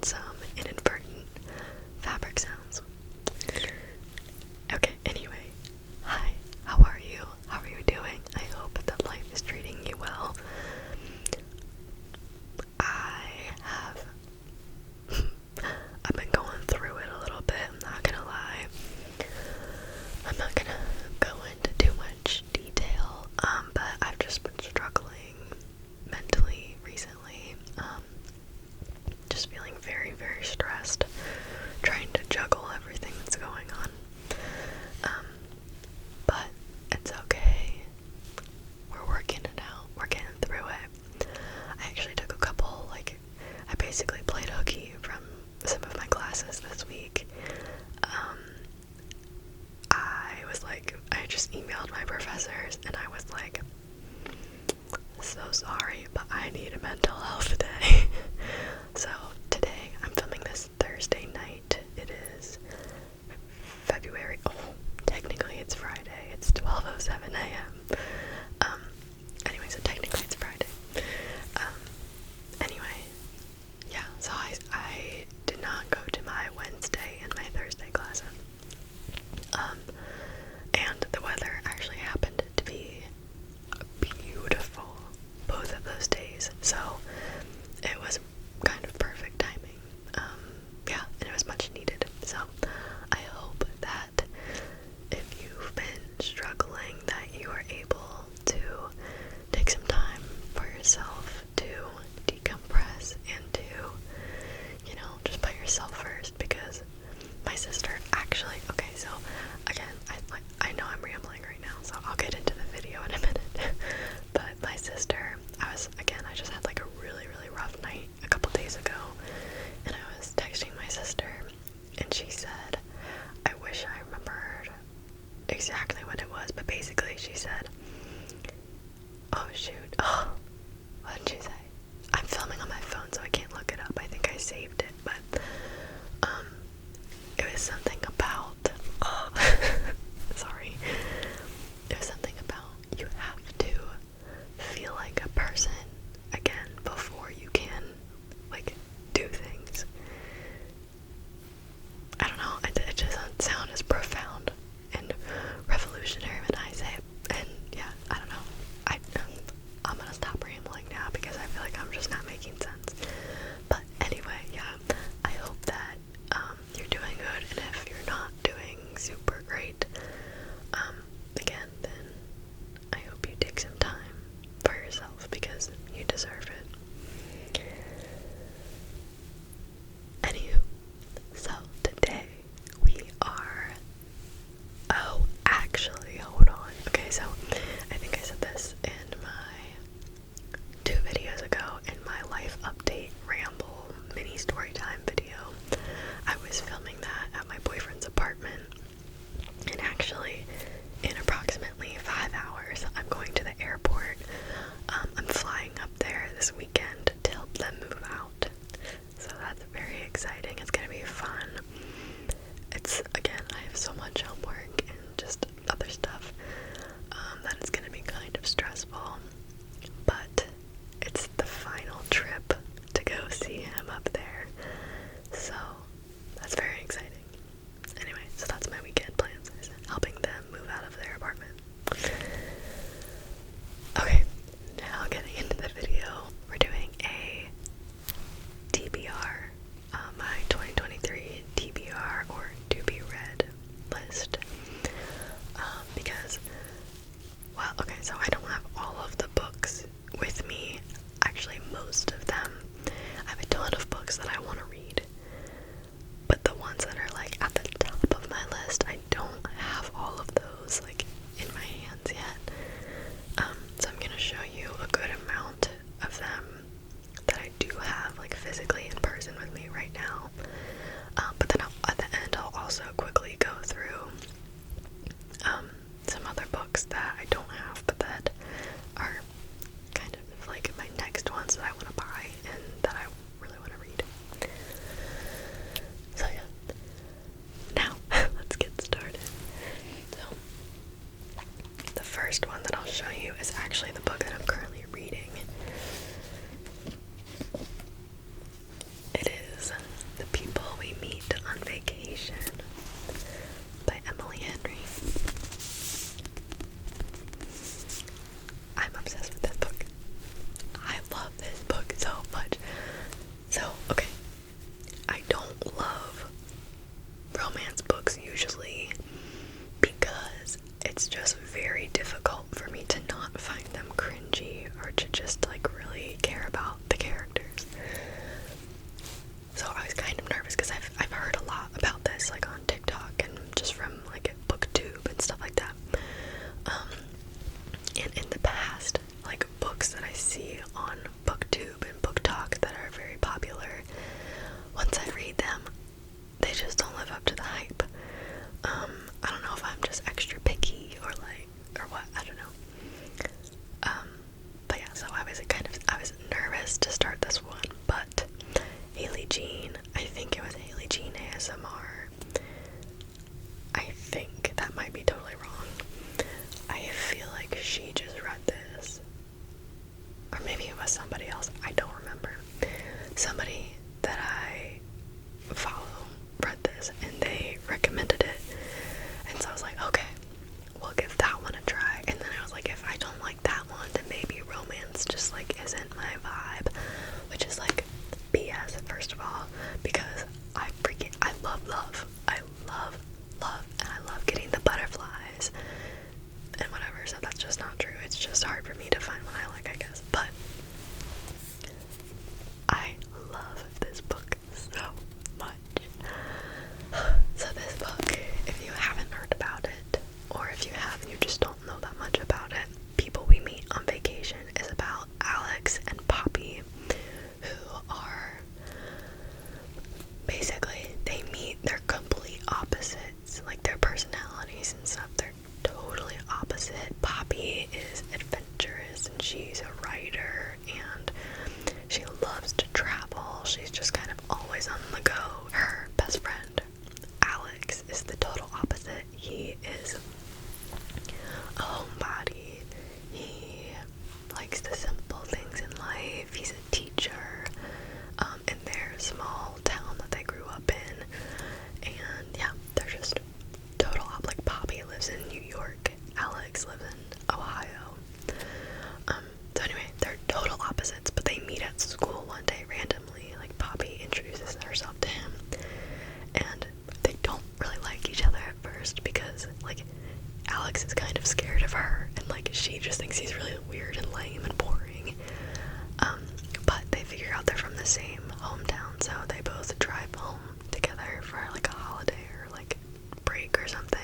some inadvertent fabric sounds. Okay, anyway, hi, how are you? How are you doing? I hope that life is treating you well. I've been going through it a little bit, I'm not gonna lie. I'm not gonna go into too much detail, but I've just been struggling mentally recently. Just feeling very, very stressed, trying to juggle everything that's going on. But it's okay. We're working it out. We're getting through it. I actually took a couple, I basically played hooky from some of my classes this week. I just emailed my professors and I was like, so sorry, but I need a mental health day. So today, I'm filming this Thursday night. It is February, technically it's Friday. It's 12:07 a.m. Anyway, so technically it's Friday. Anyway, yeah, so I did not go to my Wednesday and my Thursday classes. And the weather actually happened to be beautiful both of those days, so it was kind of perfect timing. Yeah, and it was much needed. So I hope that if you've been struggling, that you are able to take some time for yourself to decompress and to, just put yourself first, because my sister actually, okay, so again, I know I'm rambling right now, so I'll get into the video in a minute, but my sister, I just had a really, really rough night a couple days ago, and I was texting my sister, and she said, I wish I remembered exactly what it was, but basically she said, oh shoot, what did she say? I'm filming on my phone, so I can't look it up. I think I saved it, but it was something about, sorry, it was something about you have to feel like a person again before you can, do things. I don't know, it doesn't sound as profound and revolutionary when I say it, and yeah, I don't know, I'm gonna stop rambling now because I feel like I'm just not making sense. But anyway, yeah, I hope that you're doing good, and if you're not doing super great, again, then I hope you take some time for yourself because you deserve it. Anywho, so today we are, actually, hold on. Okay, so I think I said this in my 2 videos ago in my life update ramble mini story time video. I was filming that at my boyfriend's apartment, and actually in approximately 5 hours I'm going to the airport. I'm flying up there this weekend to help them move out, so that's very exciting. It's gonna be fun. Again, I have so much homework and just other stuff that it's gonna be kind of stressful, but it's the final trip to go see him up there, so that's very exciting. Anyway, so that's my weekend plans, is helping them move out of their apartment. Okay, now getting into the video, we're doing a TBR, my 2023 TBR, or to be read list, because, well, okay, so I don't have all of the books with me, actually most of them. I have a ton of books that I want to read, but the ones that are at the top of my list, I don't have all of those in my hands yet. So I'm gonna show you a good amount of them that I do have physically in person with me right now. But then at the end I'll also quickly go through some other books that I don't have but that are kind of my next ones that I want to buy and that I really want to read. So yeah. was somebody else. I don't remember. Somebody that I follow read this and they recommended it. And so I was like, okay, we'll give that one a try. And then I was like, if I don't like that one, then maybe romance just like isn't my vibe, which is like BS, first of all, because I love. I love, and I love getting the butterflies and whatever, so that's just not true. It's just hard for me to find what I like, I guess. But I love this book so much. So this book, if you haven't heard about it, or if you have and you just don't know that much about it, People We Meet on Vacation is about Alex and Poppy, who are basically, they meet, they're complete opposites, like their personalities and stuff, they're totally opposite. Poppy is adventurous and she's a writer and she loves to travel. She's just kind of always on the go. Her best friend, Alex, is the total opposite. He is a homebody. He likes the simple things in life. He's a teacher in their small town that they grew up in. And yeah, they're just total like Poppy lives in New York. Alex lives in Ohio. So anyway, they're total opposites, but they meet at school one day randomly. Like Poppy introduces herself to him, and they don't really like each other at first because like Alex is kind of scared of her, and like she just thinks he's really weird and lame and boring. But they figure out they're from the same hometown, so they both drive home together for like a holiday or like break or something.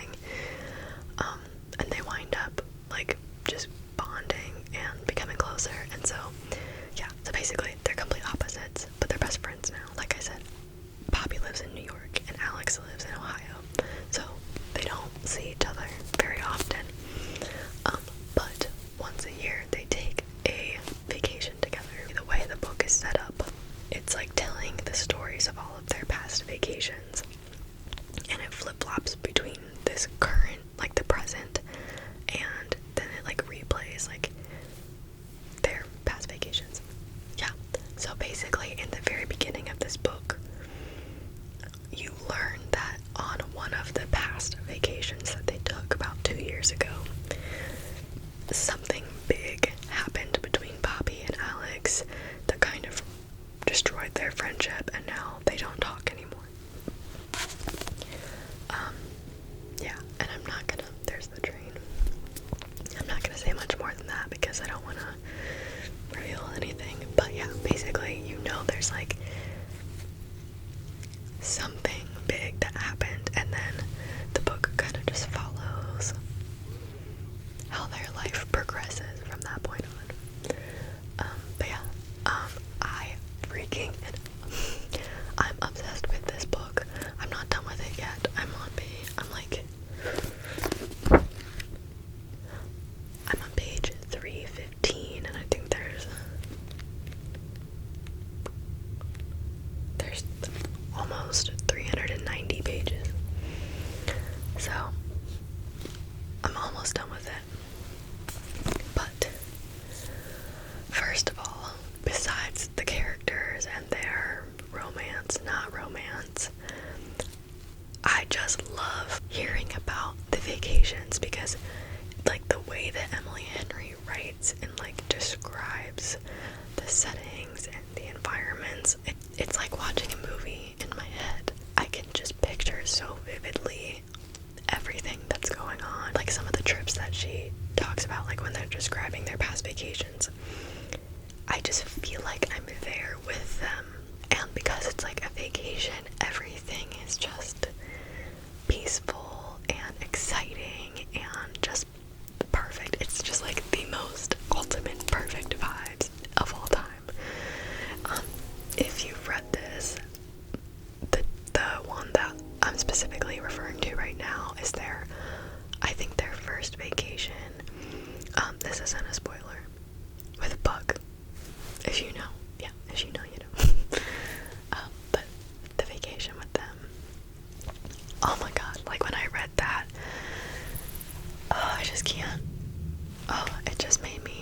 And they wind up like just bonding and becoming closer. And so yeah, so basically they're complete opposites, but they're best friends now. Like I said, Poppy lives in New York and Alex lives in Ohio, so they don't see each other very often. But once a year they take a vacation together. The way the book is set up, it's like telling the stories of all of their past vacations, and it flip-flops between this current, like the present, and then it like replays like their past vacations. Yeah, so basically in the very beginning of this book, you learn that on one of the past vacations that they took about 2 years ago, something big happened between Poppy and Alex that kind of destroyed their friendship, and now they don't talk anymore. Yeah, and I'm not gonna, there's the train. I'm not gonna say much more than that because I don't wanna reveal anything, but yeah, basically, you know there's like something big that happened, and then the book kind of just follows how their life progresses from that point on. But yeah, I freaking, I'm obsessed with this book. I'm not done with it yet. I'm on page 315, and I think there's almost 390 pages. So I'm almost done with it. But first of all, besides the characters and their romance, not romance, I just love hearing about the vacations because like the way that Emily Henry writes and like describes the settings and the environments, it's like watching a movie in my head. I can just picture so vividly everything that's going on. Like some of the trips that she talks about, like when they're describing their past vacations, I just feel like I'm there with them. And because it's like a vacation, everything is just peaceful and exciting and just perfect. It's just like the most ultimate perfect vibes of all time. If you've read this, the one that I'm specifically referring to right now is I think their first vacation. This isn't a spoiler, with Buck. If you know, yeah, if you know, you know. But the vacation with them, oh my god, like when I read that, oh, I just can't. Oh, it just made me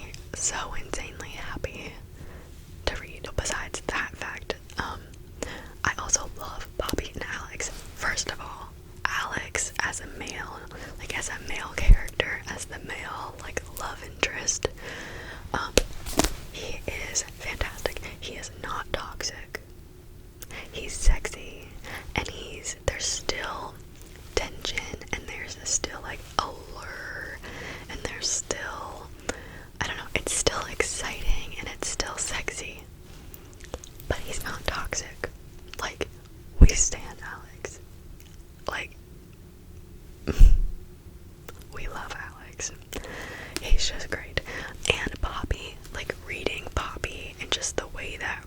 that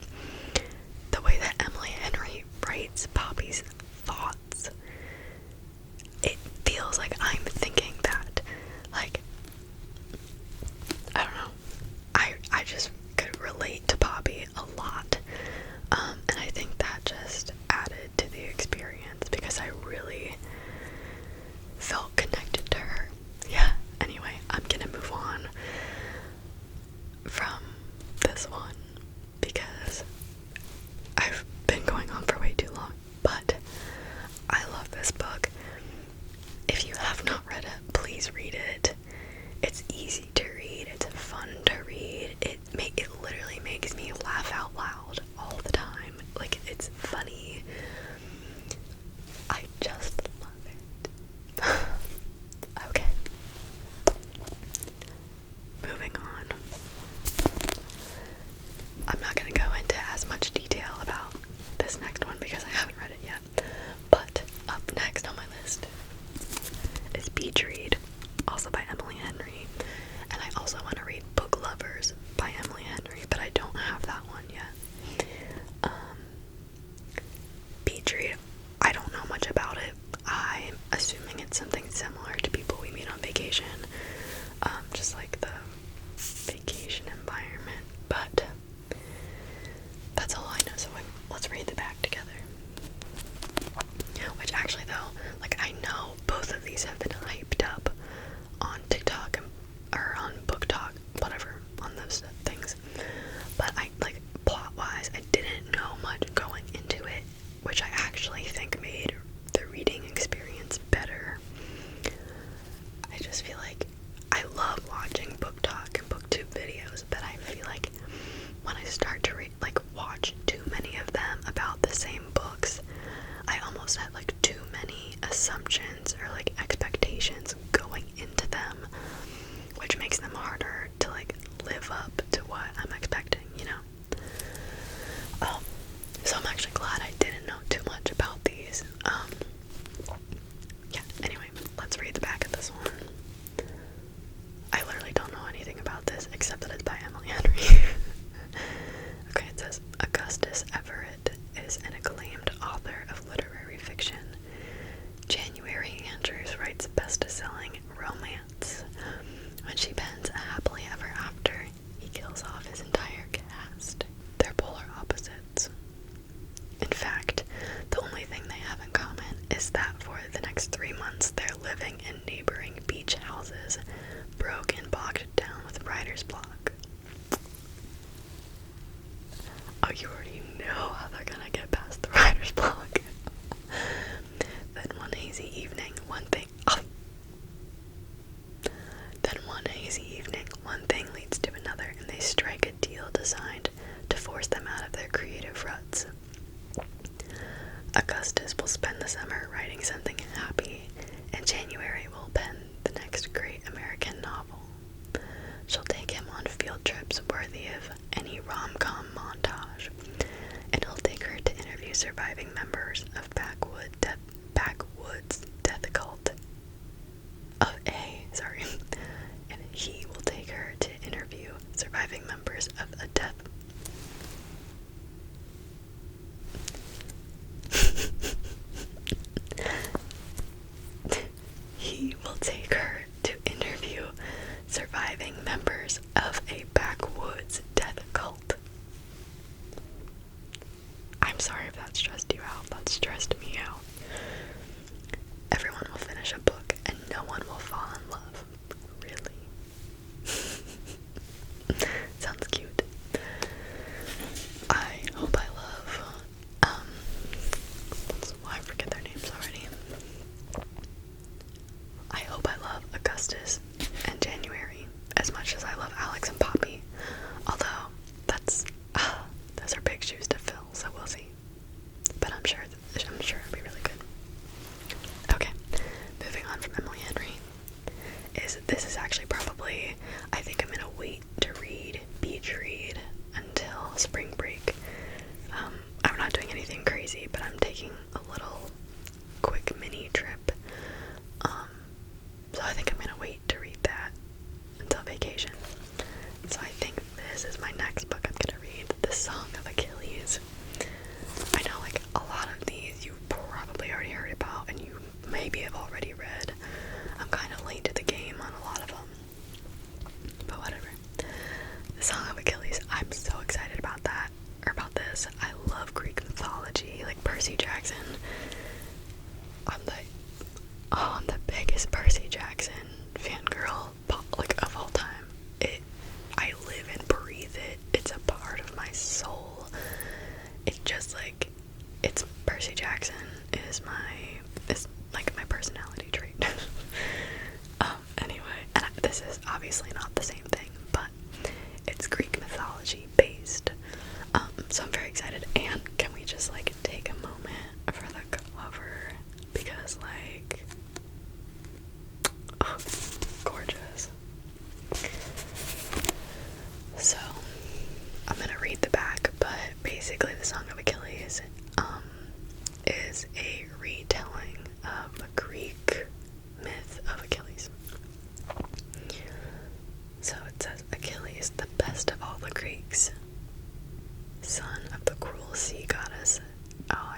Emily Henry writes Poppy's thoughts, it feels like I'm thinking that. Like, I don't know. I just could relate to Poppy a lot. And I think that just added to the experience because I really felt connected to her. Yeah, anyway, I'm gonna move on from this one because I've been going on for way too long, but I love this book. If you have not read it, please read it. It's easy to read, it's fun to read, it literally makes me laugh out loud all the time. Like, it's funny. I just love it. Okay. Moving on. I'm not going to go into as much detail about this next one because I haven't read it yet. But up next on my list is Beach Read, also by Emily Henry. And I also want to read Book Lovers by Emily Henry, but I don't have that one yet. Beach Read, I don't know much about it. I'm assuming it's something similar to People We Meet on Vacation. Just like the vacation environment, but that's all I know, so let's read the back together. Which actually though, like, I know both of these have been hyped up on TikTok or on Book Talk, whatever, on those things, but I, like, plot-wise, I didn't know much going into it, which I actually think made the reading experience better. I just feel like I love watching Book Talk and BookTube videos, but I feel like when I start to read, like, watch too many of them about the same books, I almost have, like, too many assumptions or, like, expectations going into them, which makes them harder to, like, live up to what I'm expecting, you know? So I'm actually glad I didn't know too much about these. Yeah, anyway, let's read the back of this one. I literally don't know anything about this except that it's by Emily Henry. Okay, it says, Augustus Everett is an acclaimed author of literary fiction. January Andrews writes best-selling romance. When she pens a happily ever after, he kills off his entire cast. They're polar opposites. In fact, the only thing they have in common is that for the next 3 months they're living in neighboring beach houses, broke and bogged down with writer's block. Oh, you already know how they're gonna get past the writer's block. Then one hazy evening, one thing leads to another, and they strike a deal designed to force them out of their creative ruts. Augustus will spend the summer writing something happy, and January will pen the next great American novel. She'll take him on field trips worthy of any rom-com montage, and he'll take her to interview surviving members of backwoods death cult and he will take her to interview surviving members of a death he will take her to interview surviving members of a backwoods death cult. I'm sorry if that stressed you out. That stressed me out. Everyone will finish a book and no one will fall in love. Really? Sounds cute. I hope I love, I forget their names already. I hope I love Augustus and January as much as I love Alex and Poppy. Although, those are big shoes to fill, so we'll see. But I'm sure it'll be really good. Okay, moving on from Emily Henry. This is actually probably, I think I'm gonna wait to read Beach Read until spring break. I'm not doing anything crazy, but I'm taking a little quick mini trip. So I think I'm gonna wait to read that until vacation. So I think this is my next book I'm gonna read this summer. Song of Achilles. I know, like, a lot of these you probably already heard about and you maybe have already read. I'm kind of late to the game on a lot of them. But whatever. The Song of Achilles, I'm so excited about that, or about this. I love Greek mythology, like Percy Jackson. I'm the biggest Percy Jackson fangirl, like, of all time. I live and breathe it. It's a part of my soul. It just, like, it's Percy Jackson is like my personality trait. Anyway, and this is obviously not the same thing, but it's Greek mythology based. So I'm very excited. And can we just, like, take a moment for the cover, because, like, oh, gorgeous. So I'm gonna read the back, but basically the Song of Achilles is a retelling of a Greek myth of Achilles. So it says, Achilles, the best of all the Greeks, son of the cruel sea goddess. Oh,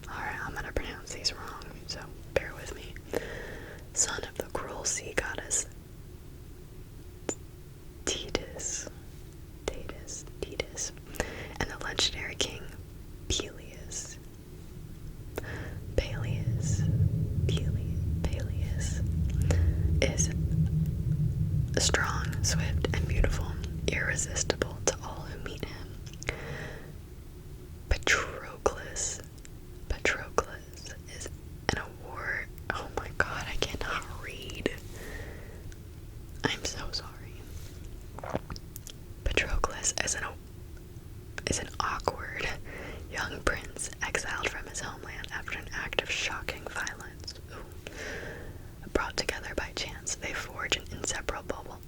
alright, I'm gonna pronounce these wrong, so bear with me. Son of the cruel sea goddess Thetis, and the legendary king Peleus. Peleus is strong, swift, and beautiful, irresistible to all who meet him. Patroclus is an award. Oh my god, I cannot read. I'm so sorry. Patroclus is an awkward young prince exiled from his homeland after an act of shocking violence. Ooh. Brought together by chance, they forge an inseparable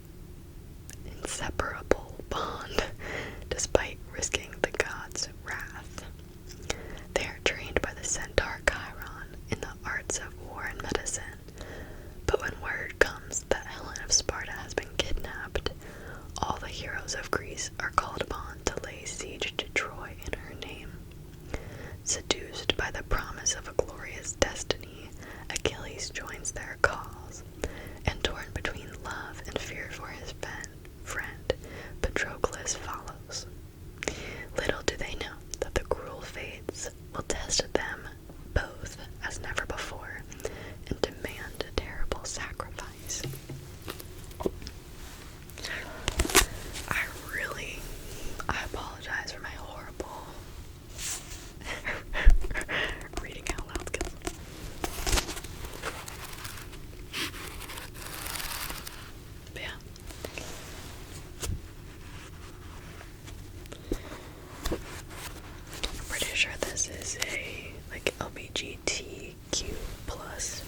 bond, despite risking the gods' wrath. They are trained by the centaur Chiron in the arts of war and medicine, but when word comes that Helen of Sparta has been kidnapped, all the heroes of Greece are called upon to lay siege to Troy in her name. Seduced by the promise of a glorious destiny, Achilles joins their cause, and torn between love and fear for his friend, Patroclus follows. Little do they know that the cruel fates will test them both as never before and demand a terrible sacrifice. I apologize for my horrible reading out loud skills. But yeah. I'm pretty sure this is a, like, LGBTQ plus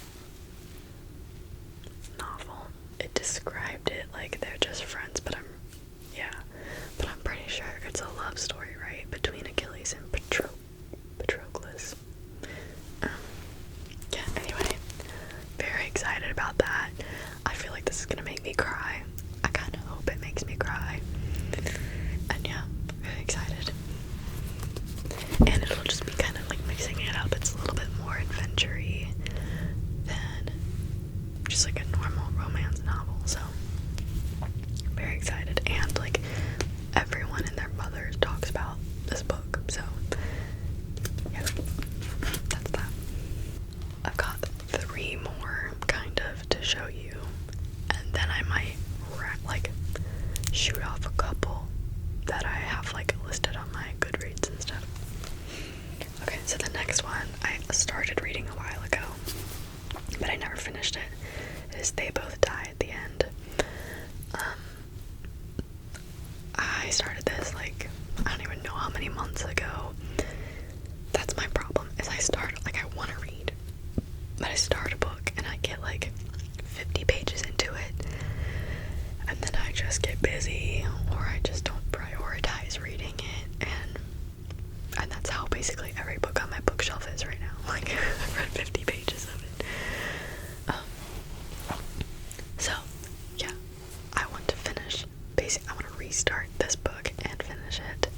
novel. It described it like they're just friends, but I'm pretty sure it's a love story, right? Between Achilles and Patroclus. Yeah, anyway, very excited about that. I feel like this is gonna make me cry. I kinda hope it makes me cry. And yeah, very excited. And it'll just be kind of like mixing it up. It's a little bit more adventure-y than just like a normal romance novel, so very excited. And like everyone and their mother talks about this book, so yeah, that's that. I've got 3 more kind of to show you, and then I might like shoot off a couple that I have like listed on my Goodreads and stuff. Okay, so the next one I started reading a while ago, but I never finished it, is They Both Die at the End. I started this like, I don't even know how many months ago. That's my problem, is I want to read, but I start a book and I get like 50 pages into it, and then I just get busy, or I just don't prioritize reading it, and that's how basically every book on my bookshelf is right now. Like, I've read 50 pages of it. So, yeah, I want to finish, I want to restart this book and finish it.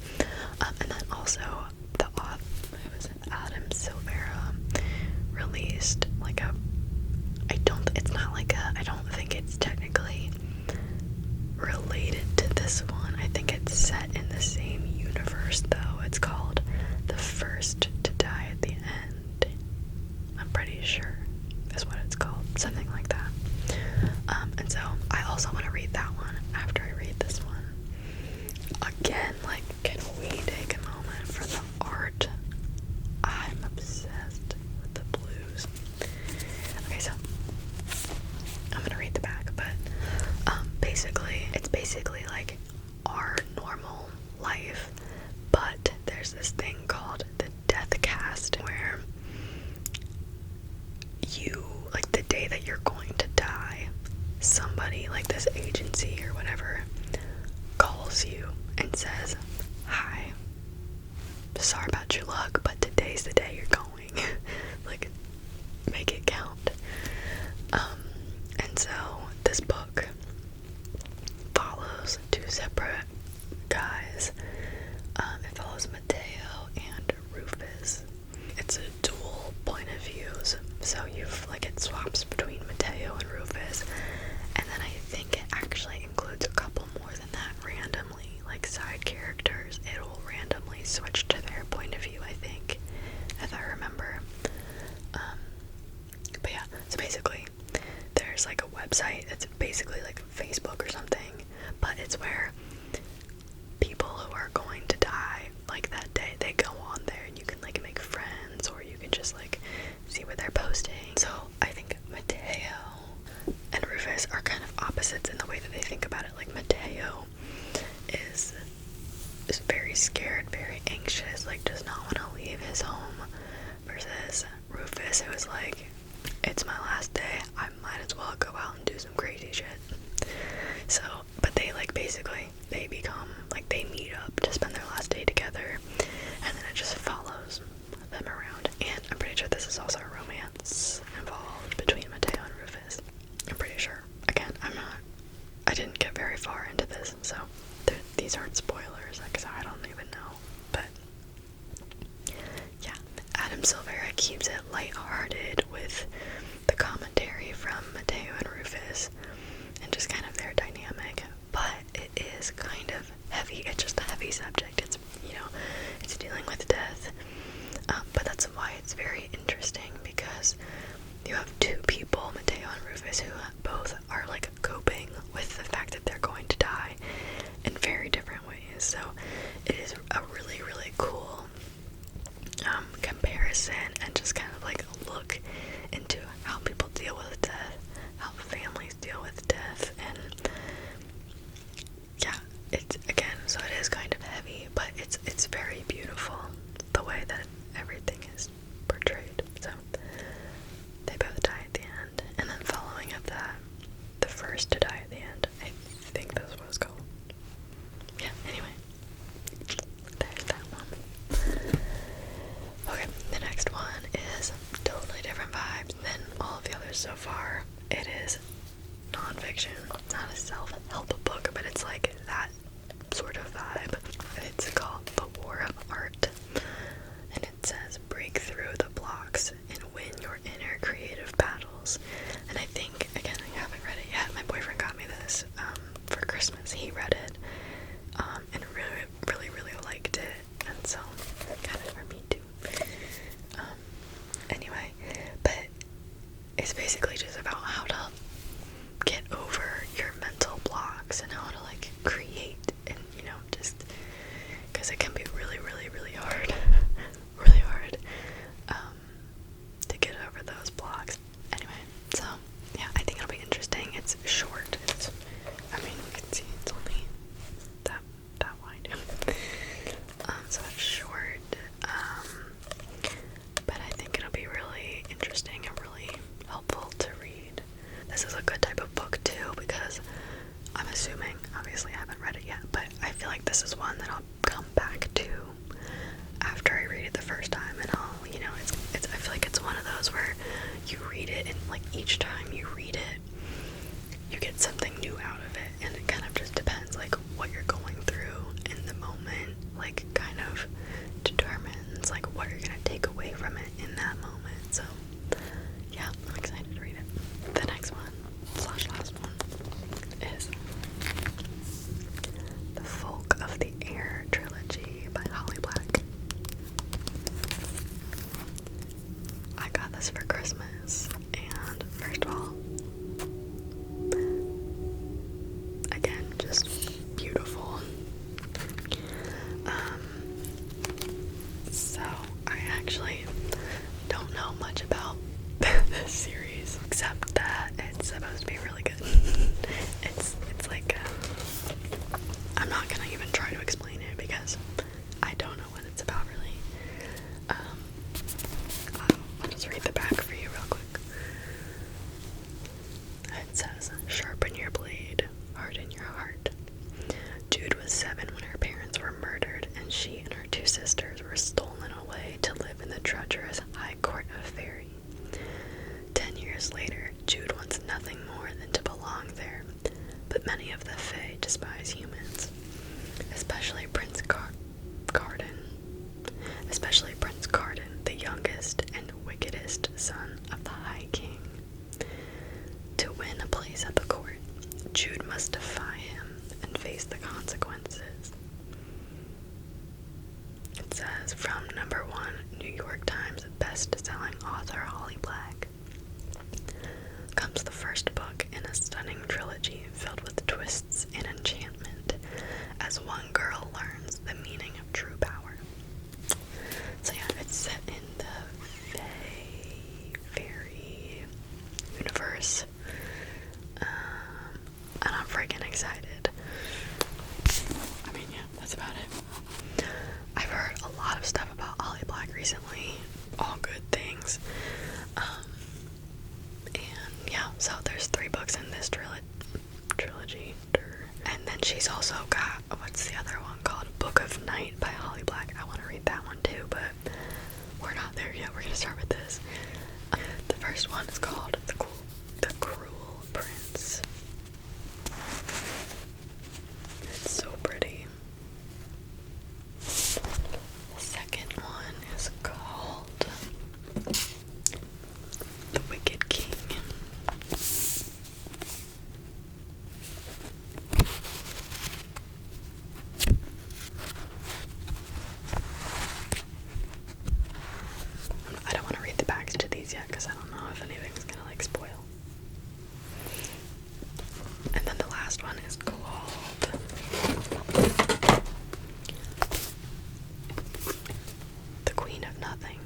there's this thing called the death cast where you, like, the day that you're going to die, somebody, like this agency or whatever, calls you and says, hi, sorry about your luck, but today's the day you're going. Like, make it count. And so this book follows two separate guys. It follows Mateo and Rufus. It's a dual point of views, so it swaps between Mateo and Rufus, and then I think it actually includes a couple more than that randomly, like side characters. It'll randomly switch to their point of view, I think, if I remember. But yeah, so basically, there's like a website, it's basically like Facebook or something, but it's where people who are going to die, like that day, they go on there and you can like make friends, or you can just like see what they're posting. So I think Mateo and Rufus are kind of opposites in the way that they think about it. Like Mateo is very scared, very anxious, like does not want to leave his home, versus Rufus, who is like, it's my last day, I might as well go out and do some crazy shit. So, but they like basically, they become, like they meet up to spend their last day together, and then it just follows them around. And I'm pretty sure this is also a romance involved between Mateo and Rufus. I'm pretty sure. Again, I didn't get very far into this, so these aren't spoilers, because I don't even know. But yeah, Adam Silvera keeps it lighthearted with the commentary from Mateo and Rufus and just kind of their dynamic, but it is kind of heavy. It's just a heavy subject. It's, it's dealing with death, but that's why it's very interesting, because you have two people, Mateo and Rufus, who both are like coping with the fact that they're going to die in very different ways. So it is a really, really cool comparison, and just kind of like a look into how people deal with death, how families deal with death, and yeah, it's, again, so it is kind of heavy, but it's very beautiful the way that everything is portrayed. So they both die at the end, and then following up that, the first to die at the end, I think that's what it's called. Yeah, anyway, there's that one. Okay, the next one is totally different vibes than all of the others so far. It is nonfiction, not a self-help book, but it's like that sort of vibe. It's called The War of Art, and it says, break through the blocks and win your inner creative battles. And I think, again, I haven't read it yet. My boyfriend got me this for Christmas. He read it and really liked it, and so got it for me too. Anyway, but it's basically just about how to get over your mental blocks and how to like create, and just because it can be really hard really hard to get over those blocks. Anyway, so yeah, I think it'll be interesting. It's short. You can see it's only that wide. So it's short, but I think it'll be really interesting and really helpful to read. This is a good type of book too, because I'm assuming, obviously I haven't read it yet, but I feel like this is one that I'll come back to after I read it the first time, and I'll, I feel like it's one of those where you read it, and like each time you read it, you get something new out of it, and it kind of just depends like what you're going through in the moment, like kind of determines like what you're gonna take away from it in that moment. So yeah, I'm excited to read it. The next one / last one is The Folk of the Air trilogy by Holly Black. I got this for Christmas, and first of all, again, just beautiful. So I actually don't know much about this series, except that it's supposed to be really good. It's is from #1 New York Times best-selling author Holly Black. Comes the first book in a stunning trilogy filled with twists and enchantment as one girl learns the meaning of true power. So yeah, it's set in the fairy universe, and I'm freaking excited. I mean, yeah, that's about it. I've heard a lot of stuff about Holly Black recently, all good things. And yeah, so there's 3 books in this trilogy. And then she's also got, what's the other one called? Book of Night by Holly Black. I want to read that one too, but we're not there yet. We're going to start with this. The first one is called The Cruel Prince. It's so pretty. The second one is called The Wicked King. I don't want to read the backs to these yet because I don't know if anything's gonna like spoil. And then the last one is called The Queen of Nothing.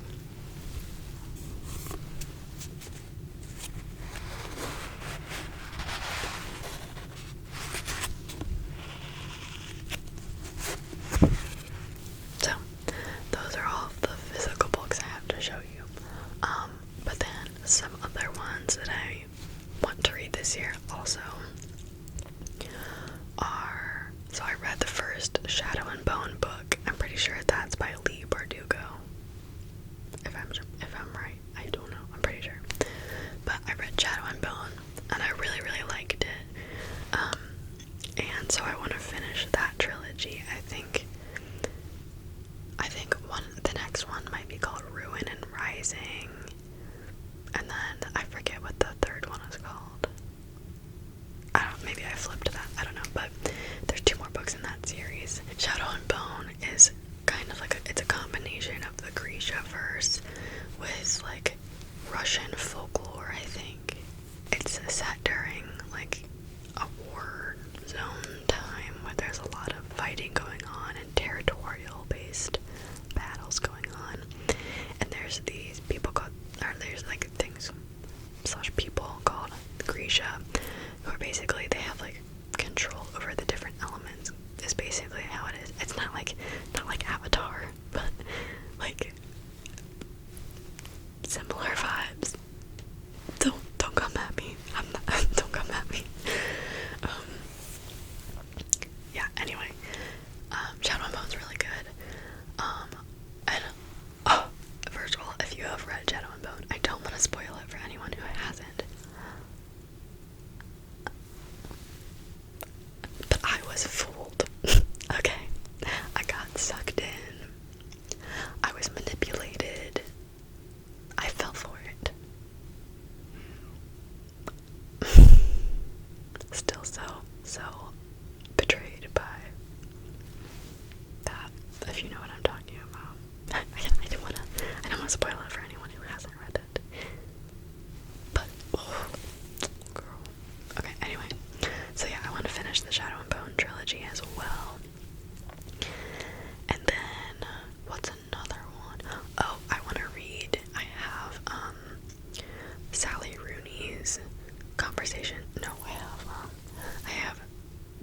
So, those are all of the physical books I have to show you. But then some other ones that I want to read this year also are, so I read the first Shadow and Bone book. I'm pretty sure that's by Lee Bardugo. If I'm right, I don't know. I'm pretty sure. But I read Shadow and Bone, and I really, really liked it. And so I want to finish that trilogy. I think the next one might be called Ruin and Rising, and then I forget what the third one is called. Maybe I flipped that, I don't know, but there's 2 more books in that series. Shadow and Bone is kind of like it's a combination of the Grisha verse with like Russian folklore, I think. It's set during like a war zone time where there's a lot of fighting going on and territorial based battles going on. And there's these people there's like things / people called Grisha, who are basically, they have like control over the different elements, is basically how it is. It's not like Avatar, but like similar vibes. Don't come at me. Don't come at me. Yeah, anyway. Shadow and Bone's really good. And first of all, if you have read Shadow and Bone, I don't want to spoil it for anyone who hasn't. But I was fooled. Okay. I got sucked in. I was manipulated. I fell for it. Still so betrayed by that, if you know what I'm talking about. I don't wanna spoil it for anyone who hasn't read it. But oh, girl. Okay, anyway. So yeah, I want to finish the Shadow and Bone trilogy as well. And then what's another one? Oh, I want to read. I have Sally Rooney's Conversation. No, I have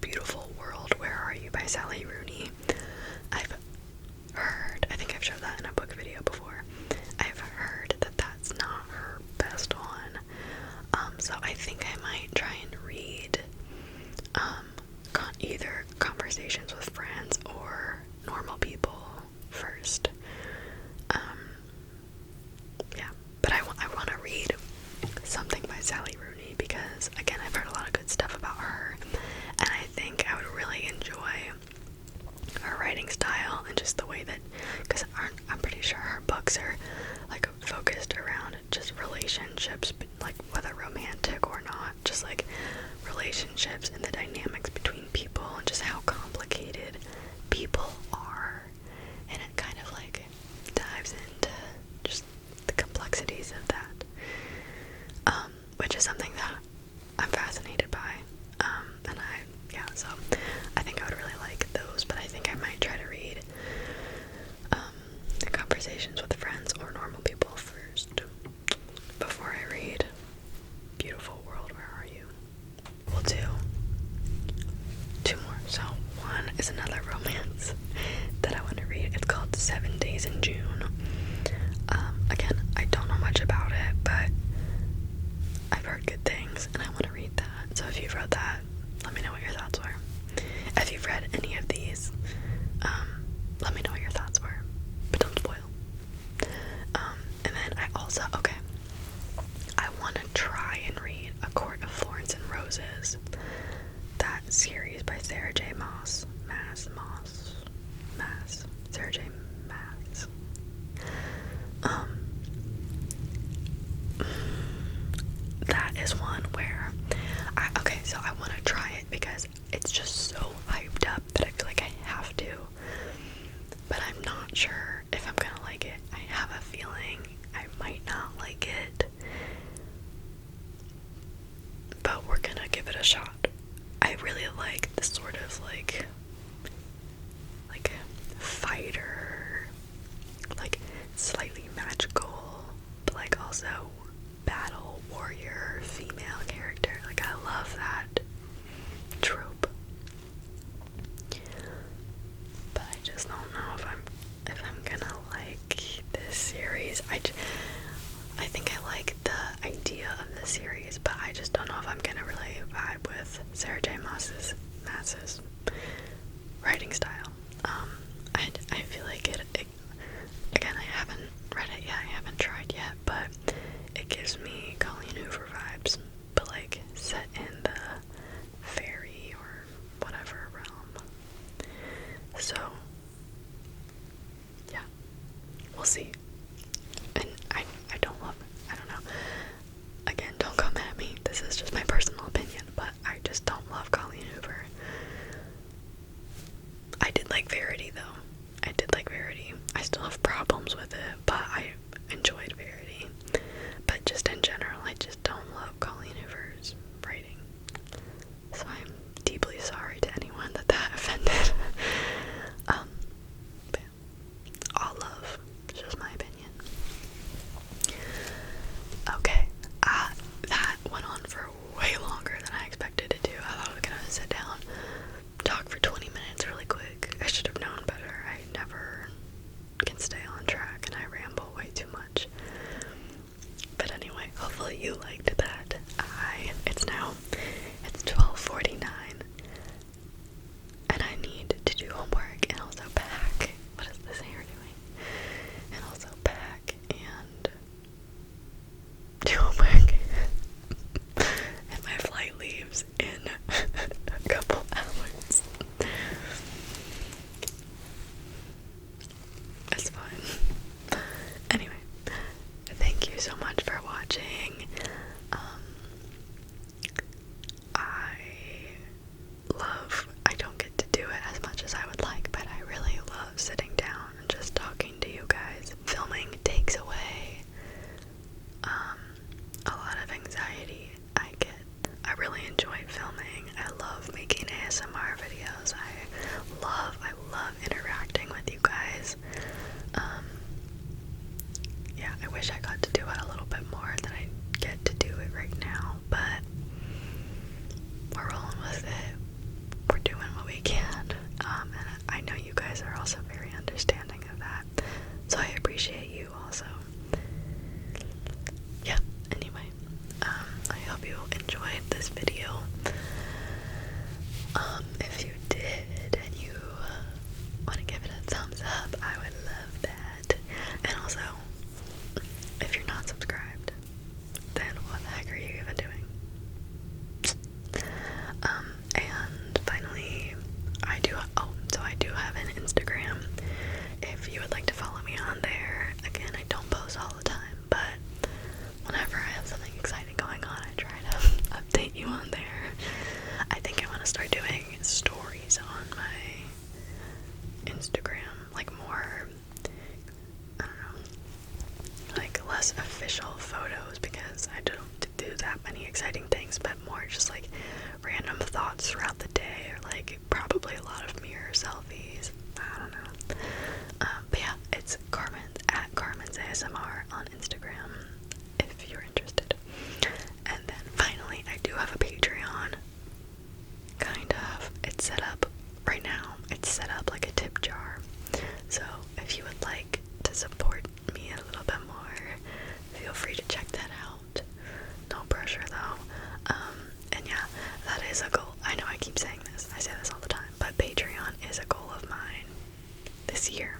Beautiful World, Where Are You by Sally Rooney. I think I've showed that in a book video before. I've conversations with friends or normal people first before I read Beautiful World, Where Are You? We'll do 2 more. So one is another romance that I want to read. It's called 7 Days in June. Again, I don't know much about it, but I've heard good things and I want to read that. So if you've read that, let me know what your thoughts were. If you've read any of these, let me know what your thoughts were, but don't spoil. And then I also, I want to try and read A Court of Thorns and Roses, that series by Sarah J. Maas. Sarah J. Maas. That is one where so I want to try it because it's just so hyped up that I feel like I have to, but I'm not sure if I'm gonna like it. I have a feeling I might not like it, but we're gonna give it a shot. I really like this sort of like fighter, like slightly magical, but like also battle warrior female character. Like I love that trope, but I just don't know if I'm gonna like this series. I think I like the idea of the series, but I just don't know if I'm gonna really vibe with Sarah J. Maas's writing style. I feel like it again, I haven't read it yet, I haven't tried yet, but it gives me Colleen Hoover vibes, but like set in the fairy or whatever realm. So yeah, we'll see. And I don't love it. I don't know. Again, don't come at me. This is just my personal opinion, but I just don't love Colleen Hoover. I did like Verity though. I did like Verity. I still have problems with it, but I enjoyed Verity. But just in general, I just don't love Colleen Hoover's writing. So I'm deeply sorry to anyone that offended. But all love. It's just my opinion. Okay. That went on for way longer than I expected it to. I thought I was gonna sit down, talk for 20 minutes really quick. I should have known better. I never can stay on track and I ramble way too much. But anyway, hopefully you liked that. It's 12:49 and I need to do homework and also pack. What is this hair doing? And also pack and do homework. And my flight leaves in a couple hours. It's fine. Anyway, thank you so much for watching. I don't get to do it as much as I would like, but I really love sitting down and just talking to you guys. Filming takes away a lot of anxiety I get. I really enjoy filming. I love making ASMR videos. I love interacting with you guys. Yeah, I wish I got to do it a little bit more than I get to do it right now, but we're rolling with it. We're doing what we can. And I know you guys are also very understanding of that. So I appreciate you also. Yeah, anyway, I hope you enjoyed this video. If you did and you want to give it a thumbs up, I would love that. And also, if you're not subscribed, then what the heck are you even doing? And finally, I do have an Instagram. If you would like to follow me on there, again, I don't post all the time, but whenever I have something exciting going on, I try to update you on there. I think I want to start doing stories on my Instagram, like more, I don't know, like less official photos, because I don't do that many exciting things, but more just like random thoughts throughout the day, or like probably a lot of mirror selfies. I don't know. But yeah, it's Carmen ASMR on Instagram if you're interested. And then finally, I do have a Patreon. Kind of. It's set up right now. It's set up like a tip jar. So if you would like to support me a little bit more, feel free to check that out. No pressure though. And yeah, that is a goal. I know I keep saying this. I say this all the time, but Patreon is a goal of mine this year.